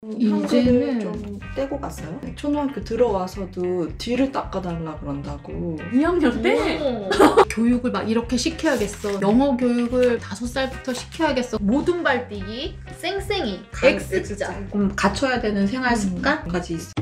이제는 좀 떼고 갔어요? 초등학교 들어와서도 뒤를 닦아달라 그런다고. 2학년 때? 교육을 막 이렇게 시켜야겠어. 영어 교육을 5살부터 시켜야겠어. 모든 발뛰기, 쌩쌩이, X자. 갖춰야 되는 생활 습관까지 있어.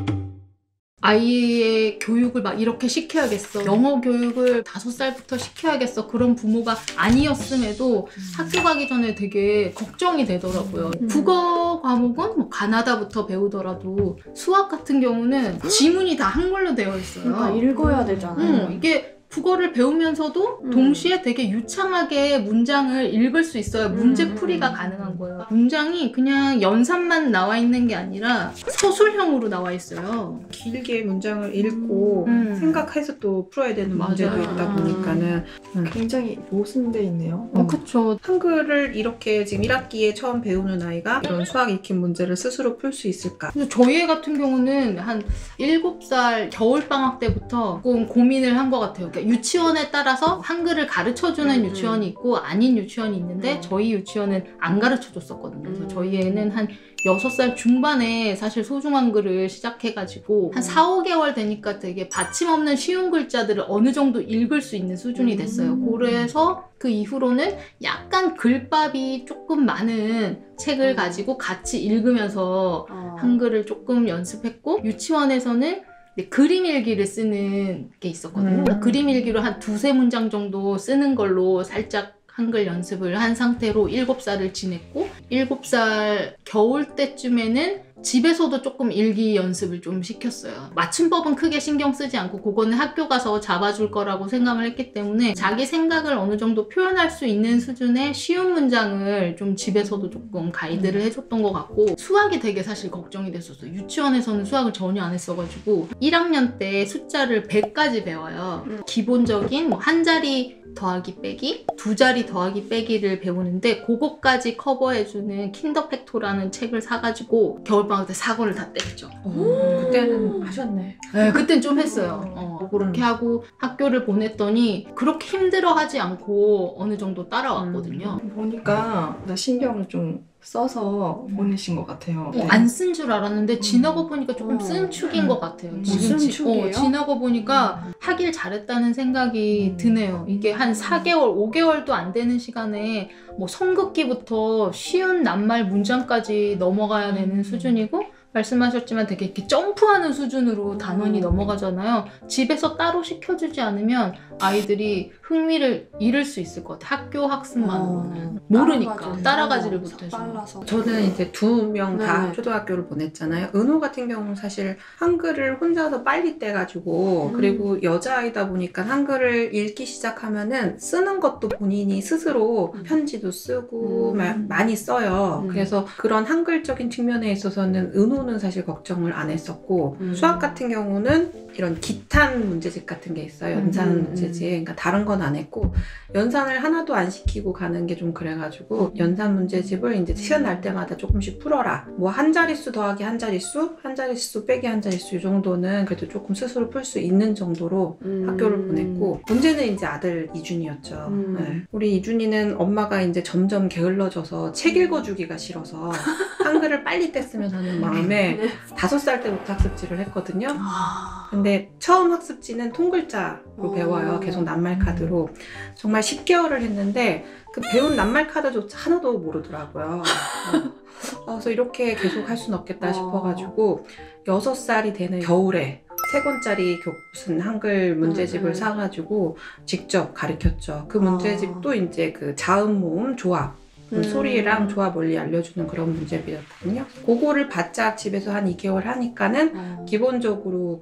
아이의 교육을 막 이렇게 시켜야겠어. 영어 교육을 5살부터 시켜야겠어. 그런 부모가 아니었음에도 학교 가기 전에 되게 걱정이 되더라고요. 국어 과목은 뭐 가나다부터 배우더라도 수학 같은 경우는 지문이 다 한글로 되어 있어요. 그러니까 읽어야 되잖아요. 이게 국어를 배우면서도 동시에 되게 유창하게 문장을 읽을 수 있어요. 문제풀이가 가능한 거예요. 문장이 그냥 연산만 나와 있는 게 아니라 서술형으로 나와 있어요. 길게 문장을 읽고 생각해서 또 풀어야 되는 문제도 있다 보니까는 굉장히 모순돼 있네요. 그쵸. 한글을 이렇게 지금 1학기에 처음 배우는 아이가 이런 수학 읽기 문제를 스스로 풀 수 있을까? 근데 저희 애 같은 경우는 한 7살 겨울방학 때부터 조금 고민을 한 것 같아요. 그러니까 유치원에 따라서 한글을 가르쳐주는 유치원이 있고 아닌 유치원이 있는데 저희 유치원은 안 가르쳐줬었거든요. 그래서 저희 애는 한 6살 중반에 사실 소중한글을 시작해가지고 한 4, 5개월 되니까 되게 받침 없는 쉬운 글자들을 어느 정도 읽을 수 있는 수준이 됐어요. 그래서 그 이후로는 약간 글밥이 조금 많은 책을 가지고 같이 읽으면서 한글을 조금 연습했고, 유치원에서는 그림 일기를 쓰는 게 있었거든요. 그림 일기로 한 2-3문장 정도 쓰는 걸로 살짝 한글 연습을 한 상태로 7살을 지냈고, 7살 겨울 때쯤에는 집에서도 조금 일기 연습을 좀 시켰어요. 맞춤법은 크게 신경 쓰지 않고 그거는 학교 가서 잡아줄 거라고 생각을 했기 때문에 자기 생각을 어느 정도 표현할 수 있는 수준의 쉬운 문장을 좀 집에서도 조금 가이드를 해줬던 것 같고, 수학이 되게 사실 걱정이 됐었어요. 유치원에서는 수학을 전혀 안 했어가지고 1학년 때 숫자를 100까지 배워요. 기본적인 뭐 한 자리 더하기 빼기, 2자리 더하기 빼기를 배우는데 그거까지 커버해주는 킨더팩토라는 책을 사가지고 겨울방학 때 사과를 다 뗐죠. 그때는 하셨네. 네, 그땐 좀 했어요. 그렇게 하고 학교를 보냈더니 그렇게 힘들어하지 않고 어느 정도 따라왔거든요. 보니까 나 신경을 좀 써서 보내신 것 같아요. 안 쓴 줄 알았는데 지나고 보니까 조금 쓴 축인 것 같아요. 무슨 축이에요? 지나고 보니까 하길 잘했다는 생각이 드네요. 이게 한 4개월, 5개월도 안 되는 시간에 뭐 성극기부터 쉬운 낱말 문장까지 넘어가야 되는 수준이고, 말씀하셨지만 되게 이렇게 점프하는 수준으로 단원이 넘어가잖아요. 집에서 따로 시켜주지 않으면 아이들이 흥미를 잃을 수 있을 것 같아요. 학교 학습만으로는. 모르니까. 따라가지를 못해서. 빨라서. 저는 이제 2명 다 네. 초등학교를 보냈잖아요. 은호 같은 경우는 사실 한글을 혼자서 빨리 떼가지고 그리고 여자아이다 보니까 한글을 읽기 시작하면은 쓰는 것도 본인이 스스로 편지도 쓰고 많이 써요. 그래서 그런 한글적인 측면에 있어서는 은호는 사실 걱정을 안 했었고, 수학 같은 경우는 이런 기탄 문제집 같은 게 있어요. 연산 문제집. 그러니까 다른 건 안 했고, 연산을 하나도 안 시키고 가는 게 좀 그래가지고 연산 문제집을 이제 시간 날 때마다 조금씩 풀어라. 뭐 한 자릿수 더하기 한 자릿수, 한 자릿수 빼기 한 자릿수 이 정도는 그래도 조금 스스로 풀 수 있는 정도로 학교를 보냈고, 문제는 이제 아들 이준이였죠. 네. 우리 이준이는 엄마가 이제 점점 게을러져서 책 읽어주기가 싫어서 한글을 빨리 뗐으면 하는 마음에 5살 때부터 학습지를 했거든요. 근데 처음 학습지는 통글자로 배워요. 계속 낱말 카드로. 정말 10개월을 했는데 그 배운 낱말 카드조차 하나도 모르더라고요. 그래서 이렇게 계속 할 수는 없겠다 싶어가지고 6살이 되는 겨울에 3권짜리 무슨 한글 문제집을 사가지고 직접 가르쳤죠. 그 문제집도 이제 그 자음, 모음, 조합, 소리랑 조합 원리 알려주는 그런 문제비였거든요. 그거를 바짝 집에서 한 2개월 하니까는 기본적으로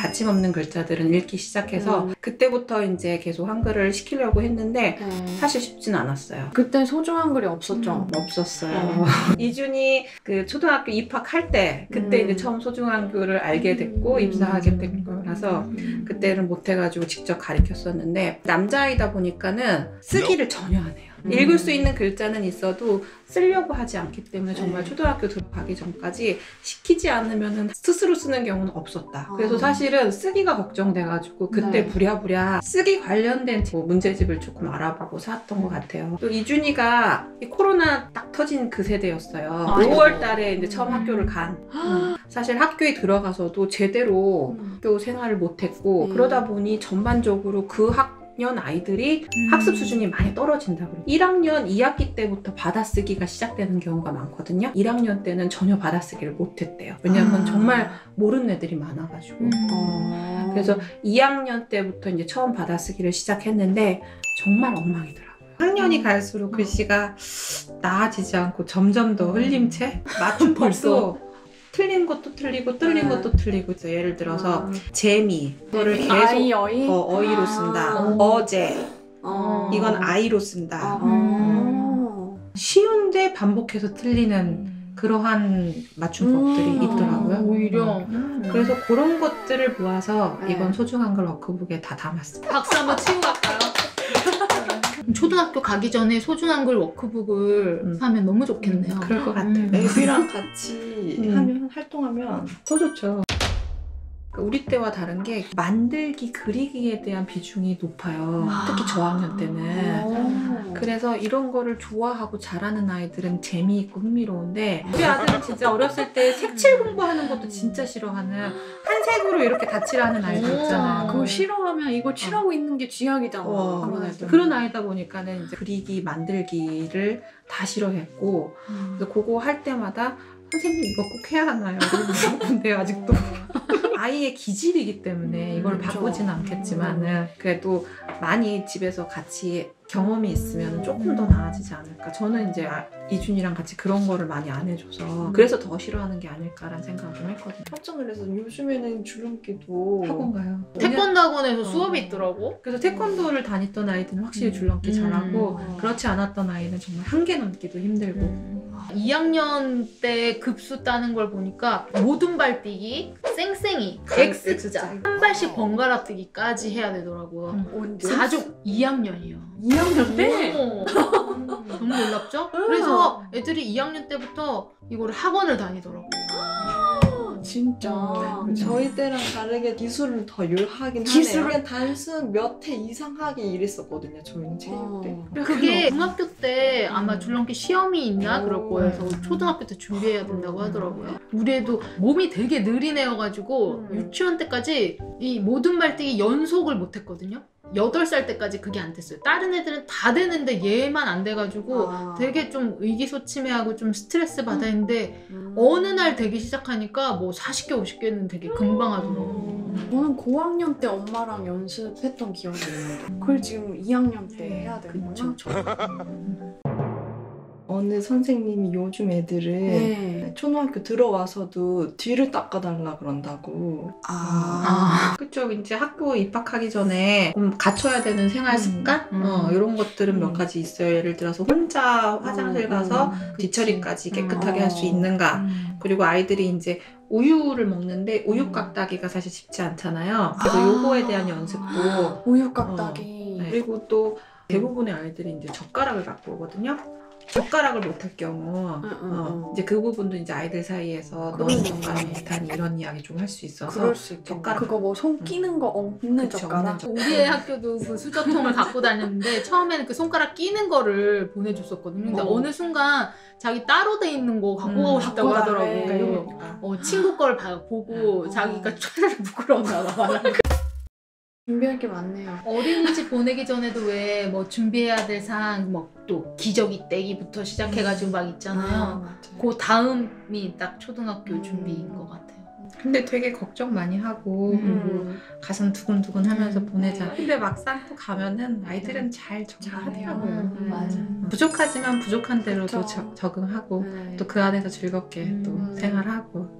받침 없는 글자들은 읽기 시작해서 그때부터 이제 계속 한글을 시키려고 했는데 사실 쉽지는 않았어요. 그때 소중한 글이 없었죠? 없었어요. 이준이 그 초등학교 입학할 때 그때 이제 처음 소중한 글을 알게 됐고 입사하게 된 거라서 그때는 못해가지고 직접 가르쳤었는데, 남자아이다 보니까는 쓰기를 전혀 안 해요. 읽을 수 있는 글자는 있어도 쓰려고 하지 않기 때문에 정말 초등학교 들어가기 전까지 시키지 않으면 스스로 쓰는 경우는 없었다. 그래서 사실은 쓰기가 걱정돼가지고 그때 부랴부랴 쓰기 관련된 문제집을 조금 알아보고 샀던 것 같아요. 또 이준이가 이 코로나 딱 터진 그 세대였어요. 5월 달에 이제 처음 학교를 간. 사실 학교에 들어가서도 제대로 학교 생활을 못했고 그러다 보니 전반적으로 그 학년 아이들이 학습 수준이 많이 떨어진다고. 1학년 2학기 때부터 받아쓰기가 시작되는 경우가 많거든요. 1학년 때는 전혀 받아쓰기를 못했대요. 왜냐하면 정말 모르는 애들이 많아가지고. 그래서 2학년 때부터 이제 처음 받아쓰기를 시작했는데 정말 엉망이더라고요. 학년이 갈수록 글씨가 나아지지 않고 점점 더 흘림체? 맞춤법도 틀린 것도 틀리고 틀린 것도 틀리고. 예를 들어서 재미 이거를 계속 아이, 어이? 어이로 쓴다. 어제 이건 아이로 쓴다. 쉬운데 반복해서 틀리는 그러한 맞춤법들이 있더라고요. 오히려 그래서 그런 것들을 모아서 이번 소중한 글 워크북에 다 담았습니다. 박수 한번 치고 갈까요? 초등학교 가기 전에 소중한 글 워크북을 사면 너무 좋겠네요. 그럴 것 같아요. 애비랑 같이 하면 활동하면 더 좋죠. 우리 때와 다른 게 만들기, 그리기에 대한 비중이 높아요. 특히 저학년 때는. 그래서 이런 거를 좋아하고 잘하는 아이들은 재미있고 흥미로운데 우리 아들은 진짜 어렸을 때 색칠 공부하는 것도 진짜 싫어하는, 한 색으로 이렇게 다 칠하는 아이들 있잖아요. 그거 싫어하면 이거 칠하고 있는 게 쥐약이잖아. 그런 아이다 보니까는 이제 그리기, 만들기를 다 싫어했고 그래서 그거 할 때마다 선생님 이거 꼭 해야 하나요? 근데 아직도 아이의 기질이기 때문에 이걸 바꾸지는 않겠지만은 그래도 많이 집에서 같이 경험이 있으면 조금 더 나아지지 않을까. 저는 이제 이준이랑 같이 그런 거를 많이 안 해줘서 그래서 더 싫어하는 게 아닐까라는 생각을 좀 했거든요. 깜짝 놀라서 요즘에는 줄넘기도 학원가요. 태권도 학원에서 수업이 있더라고. 그래서 태권도를 다녔던 아이들은 확실히 줄넘기 잘하고 그렇지 않았던 아이는 정말 한계 넘기도 힘들고. 2학년 때 급수 따는 걸 보니까 모든 발뛰기, 쌩쌩이, X자, 한 발씩 번갈아 뜨기까지 해야 되더라고요. 언제? 4중 2학년이요. 2학년 때? 너무 놀랍죠? 그래서 애들이 2학년 때부터 이거를 학원을 다니더라고요. 진짜. 저희 때랑 다르게 기술을 더 하긴 기술을? 하네요. 그냥 단순 몇 회 이상 하기 이랬었거든요. 저희는 체육 때. 그게 중학교 때 아마 줄넘기 시험이 있나 그럴 거여서 초등학교 때 준비해야 된다고 하더라고요. 우리 애도 몸이 되게 느린 애여가지고 유치원 때까지 이 모든 발뛰기 연속을 못했거든요. 8살 때까지 그게 안 됐어요. 다른 애들은 다 되는데 얘만 안 돼가지고 되게 좀 의기소침해하고 좀 스트레스 받아 했는데 어느 날 되기 시작하니까 뭐 40개, 50개는 되게 금방 하더라고요. 저는 고학년 때 엄마랑 연습했던 기억이 있는데 그걸 지금 2학년 때 해야 되는구나. 그쵸. 어느 선생님이 요즘 애들은 초등학교 들어와서도 뒤를 닦아달라 그런다고. 그쵸. 이제 학교 입학하기 전에 좀 갖춰야 되는 생활 습관? 이런 것들은 몇 가지 있어요. 예를 들어서 혼자 화장실 가서 뒤처리까지 깨끗하게 할 수 있는가. 그리고 아이들이 이제 우유를 먹는데 우유 깍다기가 사실 쉽지 않잖아요. 그래서 요거에 대한 연습도. 우유 깍다기. 네. 그리고 또 대부분의 아이들이 이제 젓가락을 갖고 오거든요. 젓가락을 못할 경우 이제 그 부분도 이제 아이들 사이에서 너는 젓가락 못하니 이런 이야기 좀 할 수 있어서. 그럴 수 있겠네. 젓가락. 그거 뭐 손 끼는 거 없는 그쵸, 젓가락. 없는 우리 애 학교도 그 수저통을 갖고 다녔는데 처음에는 그 손가락 끼는 거를 보내줬었거든요. 근데 어느 순간 자기 따로 돼 있는 거 갖고 가고 싶다고 갖고 하더라고요. 친구 걸 보고 자기가 촤르르 부끄러웠나 봐. 준비할 게 많네요. 어린이집 보내기 전에도 왜 뭐 준비해야 될 사항 뭐 또 기저귀 떼기부터 시작해가지고 막 있잖아요. 그 다음이 딱 초등학교 준비인 것 같아요. 근데 되게 걱정 많이 하고 그리고 가슴 두근두근 하면서 보내자. 근데 막상 또 가면은 아이들은 잘 적응하더라고요. 맞아. 부족하지만 부족한 대로 또 그쵸. 적응하고 또 그 안에서 즐겁게 또 생활하고